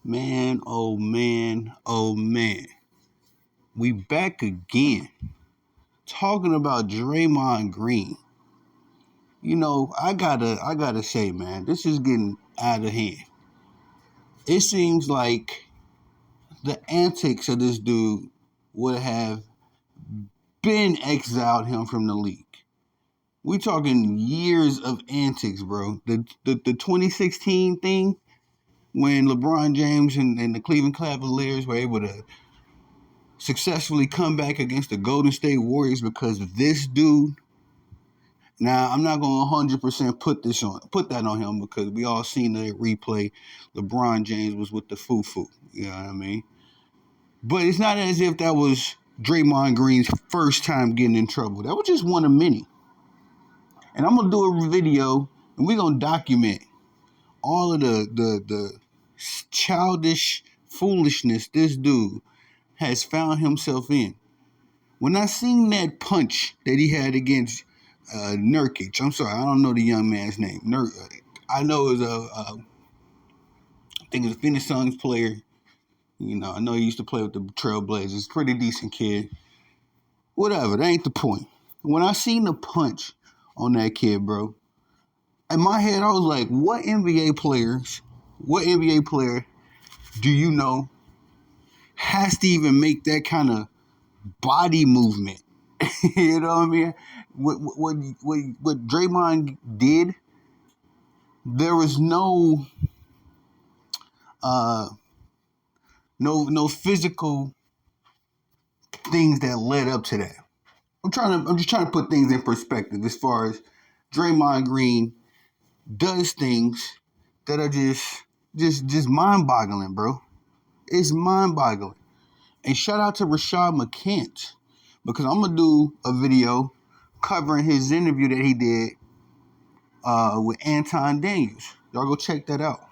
Man, oh man, oh man. We back again talking about Draymond Green. I gotta say, man, this is getting out of hand. It seems like the antics of this dude would have been exiled him from the league. We talking years of antics, bro. The 2016 thing when LeBron James and the Cleveland Cavaliers were able to successfully come back against the Golden State Warriors because of this dude. Now, I'm not going to 100% put that on him because we all seen the replay. LeBron James was with the foo-foo. You know what I mean? But it's not as if that was Draymond Green's first time getting in trouble. That was just one of many. And I'm going to do a video and we're going to document all of the childish foolishness this dude has found himself in. When I seen that punch that he had against Nurkic, I'm sorry, I don't know the young man's name. I know it was I think it was a Phoenix Suns player. I know he used to play with the Trailblazers. Pretty decent kid. Whatever, that ain't the point. When I seen the punch on that kid, bro, in my head I was like, what NBA player do you know has to even make that kind of body movement? You know what I mean? What Draymond did, there was no physical things that led up to that. I'm just trying to put things in perspective as far as Draymond Green does things that are just mind-boggling, bro. It's mind-boggling. And shout out to Rashad McCants because I'm gonna do a video covering his interview that he did with Anton Daniels. Y'all go check that out.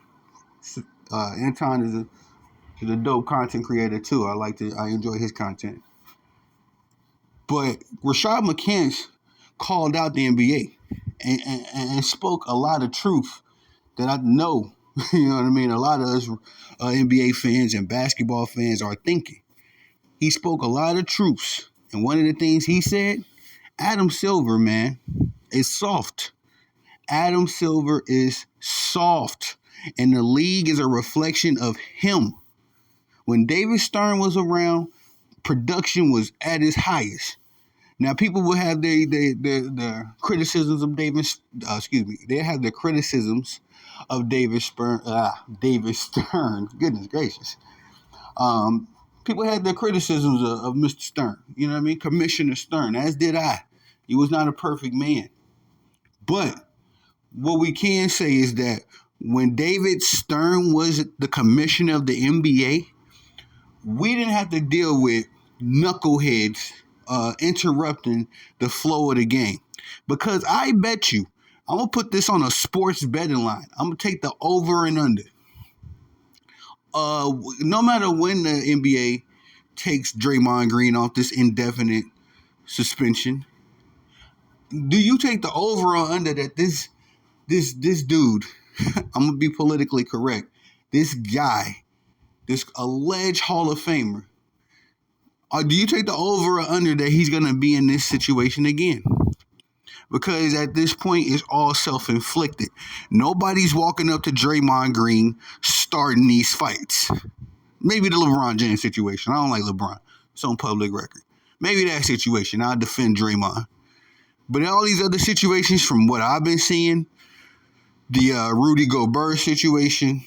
Anton is a dope content creator too. I enjoy his content. But Rashad McCants called out the NBA and spoke a lot of truth that I know, you know what I mean, a lot of us NBA fans and basketball fans are thinking. He spoke a lot of truths. And one of the things he said, Adam Silver, man, is soft. Adam Silver is soft. And the league is a reflection of him. When David Stern was around, production was at its highest. Now, people will have their criticisms of David. They have their criticisms of David Stern. Goodness gracious. People had their criticisms of Mr. Stern. You know what I mean? Commissioner Stern, as did I. He was not a perfect man. But what we can say is that when David Stern was the commissioner of the NBA, we didn't have to deal with knuckleheads interrupting the flow of the game. Because I bet you, I'm going to put this on a sports betting line. I'm going to take the over and under. No matter when the NBA takes Draymond Green off this indefinite suspension, do you take the over or under that this dude, I'm going to be politically correct, this guy, this alleged Hall of Famer, or do you take the over or under that he's going to be in this situation again? Because at this point, it's all self-inflicted. Nobody's walking up to Draymond Green starting these fights. Maybe the LeBron James situation. I don't like LeBron. It's on public record. Maybe that situation. I'll defend Draymond. But in all these other situations, from what I've been seeing, the Rudy Gobert situation,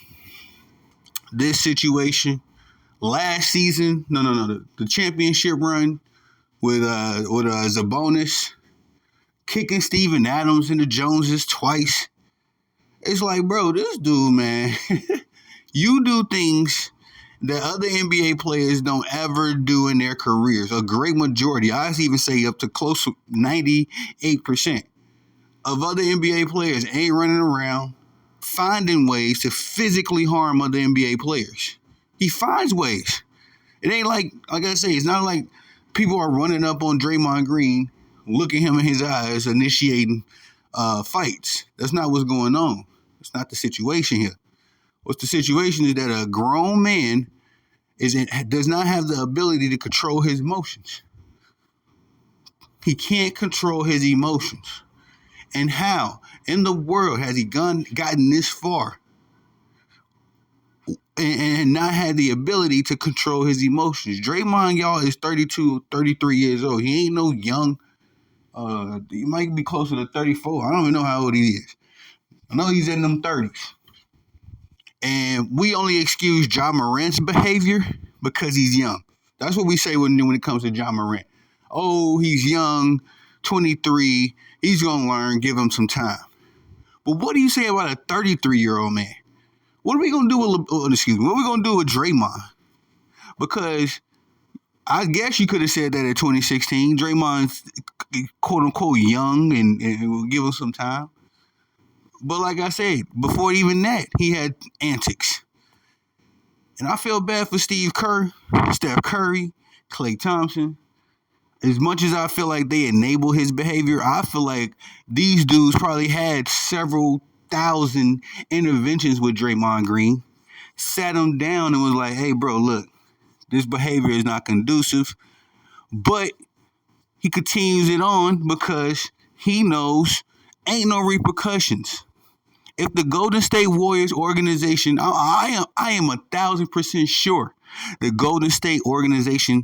this situation, last season, the championship run with Sabonis, kicking Steven Adams and the Joneses twice. It's like, bro, this dude, man, you do things that other NBA players don't ever do in their careers. A great majority, I even say up to close to 98% of other NBA players ain't running around finding ways to physically harm other NBA players. He finds ways. It ain't like I say, it's not like people are running up on Draymond Green, looking him in his eyes, initiating fights. That's not what's going on. It's not the situation here. What's the situation is that a grown man does not have the ability to control his emotions. He can't control his emotions. And how in the world has he gotten this far and not had the ability to control his emotions? Draymond, y'all, is 32, 33 years old. He ain't no young. He might be closer to 34. I don't even know how old he is. I know he's in them 30s. And we only excuse Ja Morant's behavior because he's young. That's what we say when it comes to Ja Morant. Oh, he's young, 23. He's going to learn. Give him some time. But what do you say about a 33-year-old man? What are we going to do with, what are we going to do with Draymond? Because I guess you could have said that at 2016. Draymond's quote unquote young and will give him some time. But like I said, before even that, he had antics. And I feel bad for Steph Curry, Klay Thompson. As much as I feel like they enable his behavior, I feel like these dudes probably had several thousand interventions with Draymond Green, sat him down and was like, hey, bro, look, this behavior is not conducive. But he continues it on because he knows ain't no repercussions. If the Golden State Warriors organization, I am 1,000% sure the Golden State organization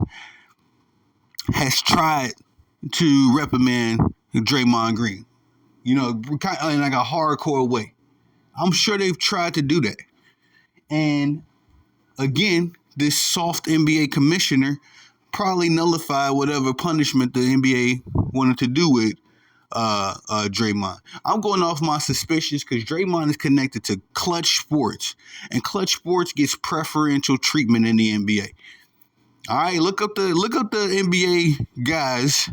has tried to reprimand Draymond Green, in like a hardcore way. I'm sure they've tried to do that. And again, this soft NBA commissioner probably nullified whatever punishment the NBA wanted to do with Draymond. I'm going off my suspicions because Draymond is connected to Clutch Sports, and Clutch Sports gets preferential treatment in the NBA. All right, look up the NBA guys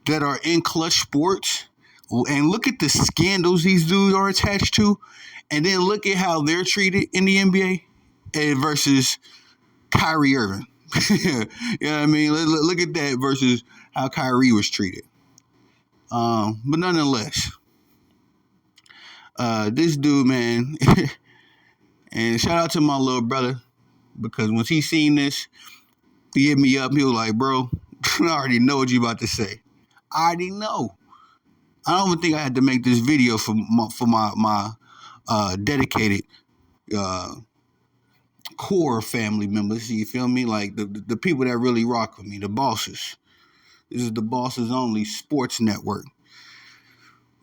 that are in Clutch Sports, and look at the scandals these dudes are attached to, and then look at how they're treated in the NBA versus Kyrie Irving. You know what I mean? Look at that versus how Kyrie was treated. But nonetheless, this dude, man, and shout out to my little brother, because once he seen this, he hit me up. He was like, bro, I already know what you about to say. I already know. I don't even think I had to make this video for my dedicated core family members. You feel me? Like the people that really rock with me, the bosses. This is the Bosses Only Sports Network.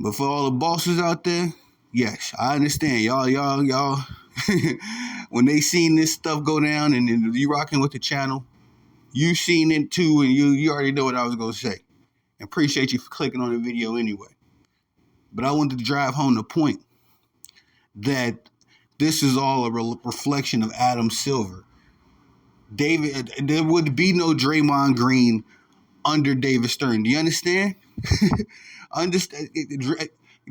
But for all the bosses out there, yes, I understand. Y'all, when they seen this stuff go down and you rocking with the channel, you seen it too, and you already know what I was going to say. Appreciate you for clicking on the video anyway. But I wanted to drive home the point that this is all a reflection of Adam Silver. There would be no Draymond Green under David Stern. Do you understand? Understand?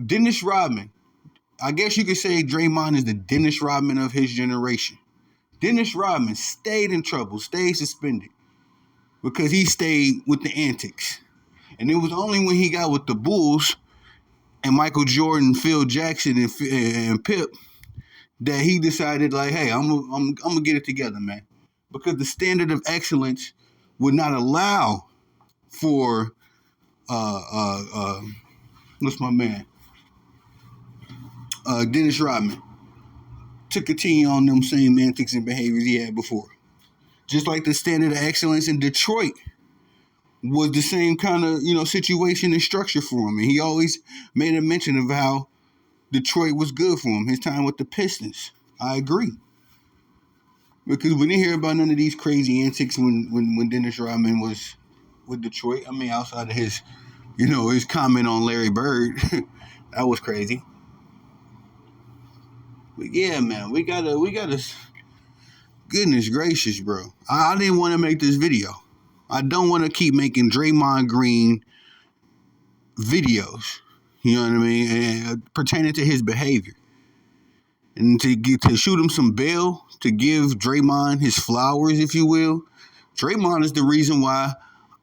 Dennis Rodman. I guess you could say Draymond is the Dennis Rodman of his generation. Dennis Rodman stayed in trouble, stayed suspended, because he stayed with the antics. And it was only when he got with the Bulls and Michael Jordan, Phil Jackson, and Pip that he decided, like, hey, I'm gonna get it together, man. Because the standard of excellence would not allow for what's my man? Dennis Rodman to continue on them same antics and behaviors he had before. Just like the standard of excellence in Detroit was the same kind of, situation and structure for him. And he always made a mention of how Detroit was good for him, his time with the Pistons. I agree. Because we didn't hear about none of these crazy antics when Dennis Rodman was with Detroit. I mean, outside of his, his comment on Larry Bird. That was crazy. But yeah, man, we gotta, goodness gracious, bro. I didn't want to make this video. I don't want to keep making Draymond Green videos, you know what I mean, and pertaining to his behavior. And to shoot him some bail, to give Draymond his flowers, if you will. Draymond is the reason why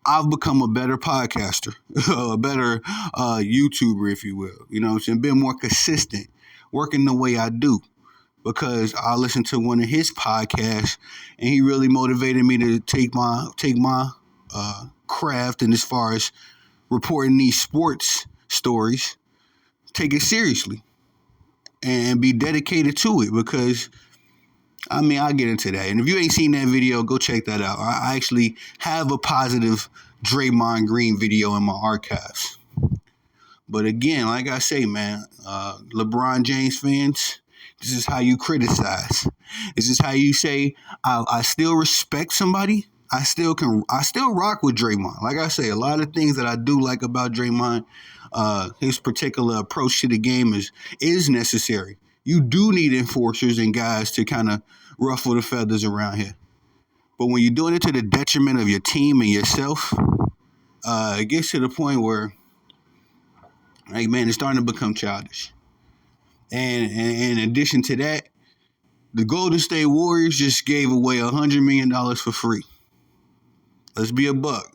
I've become a better podcaster, a better YouTuber, if you will. You know what I'm saying? Been more consistent, working the way I do. because I listened to one of his podcasts, and he really motivated me to take my craft, and as far as reporting these sports stories, take it seriously and be dedicated to it. Because I mean, I'll get into that. And if you ain't seen that video, go check that out. I actually have a positive Draymond Green video in my archives. But again, like I say, man, LeBron James fans, this is how you criticize. This is how you say, I still respect somebody. I still rock with Draymond. Like I say, a lot of things that I do like about Draymond, his particular approach to the game is necessary. You do need enforcers and guys to kind of ruffle the feathers around here. But when you're doing it to the detriment of your team and yourself, it gets to the point where, like, man, it's starting to become childish. And in addition to that, the Golden State Warriors just gave away $100 million for free. Let's be a buck.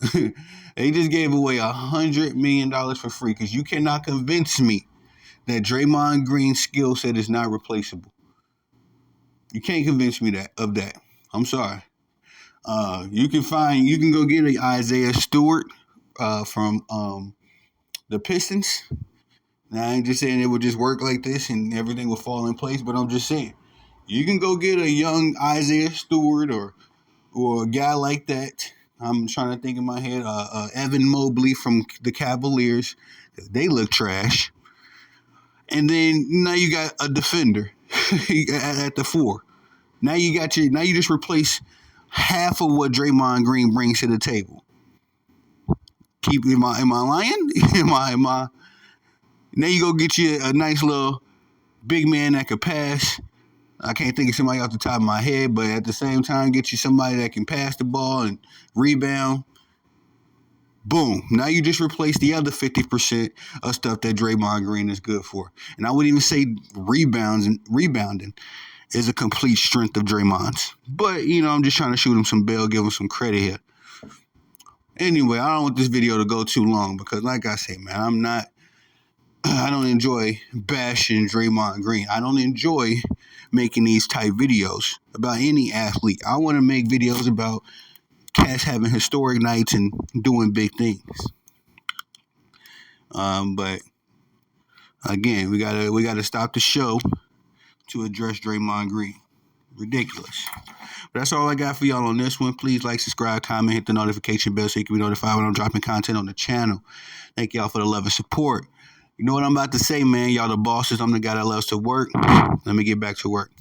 They just gave away $100 million for free, because you cannot convince me that Draymond Green's skill set is not replaceable. You can't convince me of that. I'm sorry. You can go get an Isaiah Stewart from the Pistons. Now, I ain't just saying it would just work like this and everything will fall in place, but I'm just saying, you can go get a young Isaiah Stewart or a guy like that. I'm trying to think in my head, Evan Mobley from the Cavaliers. They look trash. And then now you got a defender at the 4. Now you just replace half of what Draymond Green brings to the table. Am I lying? Am I? Now you go get you a nice little big man that could pass. I can't think of somebody off the top of my head, but at the same time, get you somebody that can pass the ball and rebound. Boom. Now you just replace the other 50% of stuff that Draymond Green is good for. And I wouldn't even say rebounding is a complete strength of Draymond's. But, I'm just trying to shoot him some bail, give him some credit here. Anyway, I don't want this video to go too long because, like I say, man, I don't enjoy bashing Draymond Green. I don't enjoy making these type videos about any athlete. I want to make videos about cats having historic nights and doing big things. But again, we gotta stop the show to address Draymond Green. Ridiculous. But that's all I got for y'all on this one. Please like, subscribe, comment, hit the notification bell so you can be notified when I'm dropping content on the channel. Thank y'all for the love and support. You know what I'm about to say, man? Y'all the bosses. I'm the guy that loves to work. Let me get back to work.